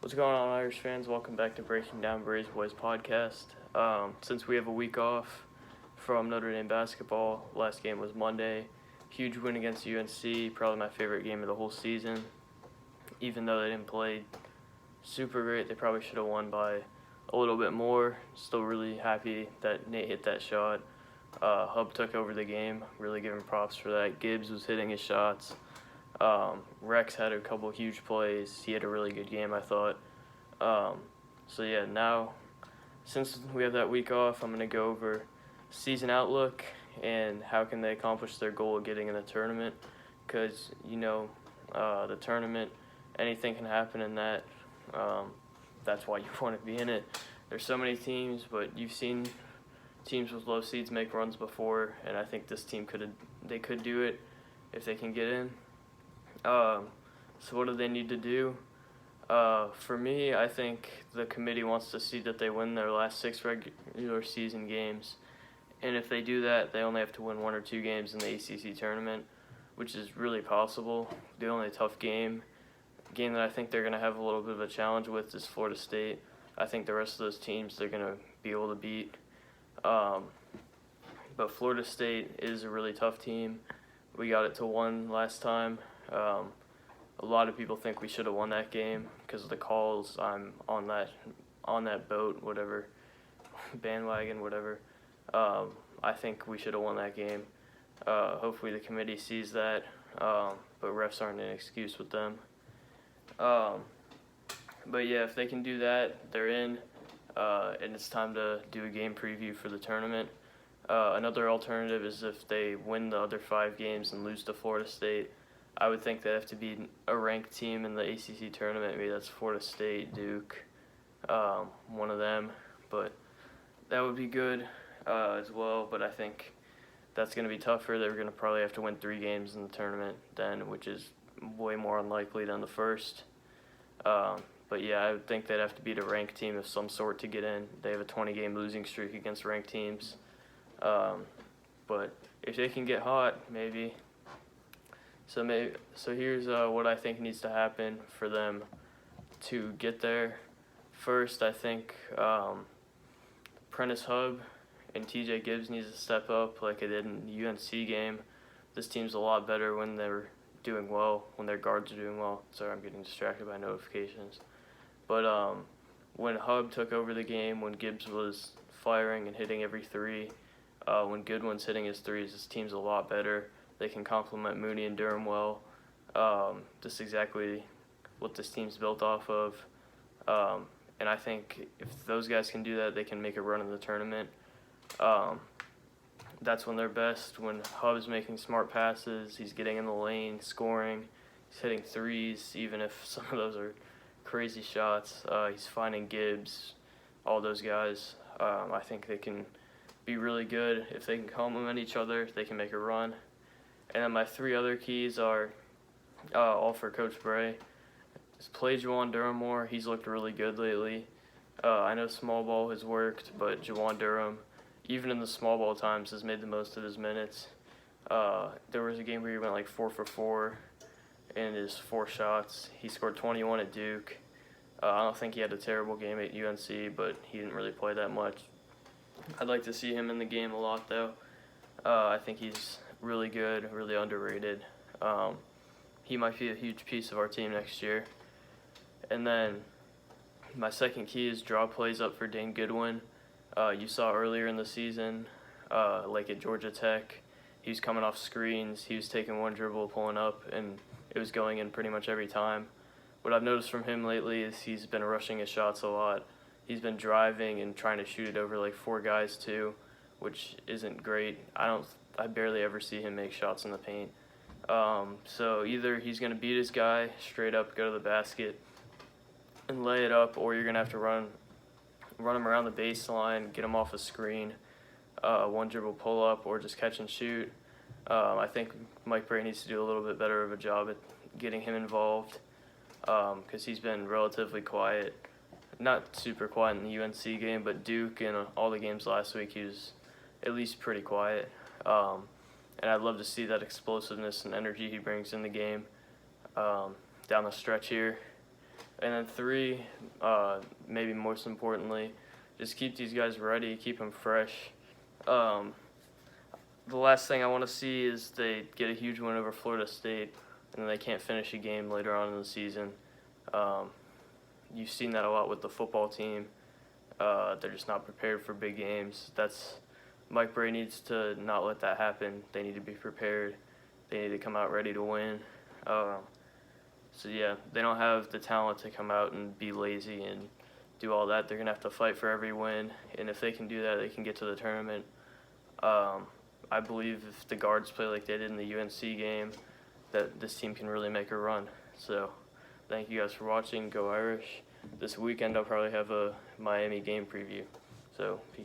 What's going on, Irish fans? Welcome back to Breaking Down Braves Boys podcast. Since we have a week off from Notre Dame basketball, last game was Monday. Huge win against UNC, probably my favorite game of the whole season. Even though they didn't play super great, they probably should have won by a little bit more. Still really happy that Nate hit that shot. Hub took over the game, really giving props for that. Gibbs was hitting his shots. Rex had a couple huge plays. He had a really good game, I thought. Now since we have that week off, I'm going to go over season outlook and how can they accomplish their goal of getting in the tournament. Because, the tournament, anything can happen in that. That's why you want to be in it. There's so many teams, but you've seen teams with low seeds make runs before, and I think this team could do it if they can get in. So what do they need to do? For me, I think the committee wants to see that they win their last 6 regular season games. And if they do that, they only have to win 1 or 2 games in the ACC tournament, which is really possible. The only tough game that I think they're going to have a little bit of a challenge with is Florida State. I think the rest of those teams they're going to be able to beat. But Florida State is a really tough team. We got it to 1 last time. A lot of people think we should have won that game because of the calls. I'm on that boat, whatever, bandwagon, whatever. I think we should have won that game. Hopefully the committee sees that, but refs aren't an excuse with them. But yeah, if they can do that, they're in, and it's time to do a game preview for the tournament. Another alternative is if they win the other 5 games and lose to Florida State. I would think they have to be a ranked team in the ACC tournament. Maybe that's Florida State, Duke, one of them. But that would be good as well. But I think that's going to be tougher. They're going to probably have to win 3 games in the tournament then, which is way more unlikely than the first. But yeah, I would think they'd have to beat a ranked team of some sort to get in. They have a 20-game losing streak against ranked teams. But if they can get hot, maybe. So here's what I think needs to happen for them to get there. First, I think Prentice Hub and TJ Gibbs needs to step up like they did in the UNC game. This team's a lot better when they're doing well, when their guards are doing well. Sorry, I'm getting distracted by notifications. But when Hub took over the game, when Gibbs was firing and hitting every 3, when Goodwin's hitting his 3s, this team's a lot better. They can complement Mooney and Durham well. Just exactly what this team's built off of. And I think if those guys can do that, they can make a run in the tournament. That's when they're best, when Hub's making smart passes, he's getting in the lane, scoring, he's hitting 3s, even if some of those are crazy shots. He's finding Gibbs, all those guys. I think they can be really good. If they can complement each other, they can make a run. And then my 3 other keys are all for Coach Bray. Just play JaJuan Durham more. He's looked really good lately. I know small ball has worked, but JaJuan Durham, even in the small ball times, has made the most of his minutes. There was a game where he went like 4 for 4 in his 4 shots. He scored 21 at Duke. I don't think he had a terrible game at UNC, but he didn't really play that much. I'd like to see him in the game a lot, though. I think he's really good, really underrated. He might be a huge piece of our team next year. And then my second key is draw plays up for Dane Goodwin. You saw earlier in the season, like at Georgia Tech, he was coming off screens, he was taking one dribble, pulling up, and it was going in pretty much every time. What I've noticed from him lately is he's been rushing his shots a lot. He's been driving and trying to shoot it over like 4 guys too, which isn't great. I barely ever see him make shots in the paint. So either he's going to beat his guy, straight up, go to the basket, and lay it up, or you're going to have to run him around the baseline, get him off a screen, one dribble pull up, or just catch and shoot. I think Mike Bray needs to do a little bit better of a job at getting him involved because he's been relatively quiet. Not super quiet in the UNC game, but Duke and all the games last week, he was at least pretty quiet. And I'd love to see that explosiveness and energy he brings in the game down the stretch here And then 3, maybe most importantly, just keep these guys ready, keep them fresh. The last thing I want to see is they get a huge win over Florida State, and then they can't finish a game later on in the season. You've seen that a lot with the football team. They're just not prepared for big games. Mike Bray needs to not let that happen. They need to be prepared. They need to come out ready to win. So yeah, they don't have the talent to come out and be lazy and do all that. They're going to have to fight for every win, and if they can do that, they can get to the tournament. I believe if the guards play like they did in the UNC game, that this team can really make a run. So thank you guys for watching. Go Irish. This weekend I'll probably have a Miami game preview. So peace.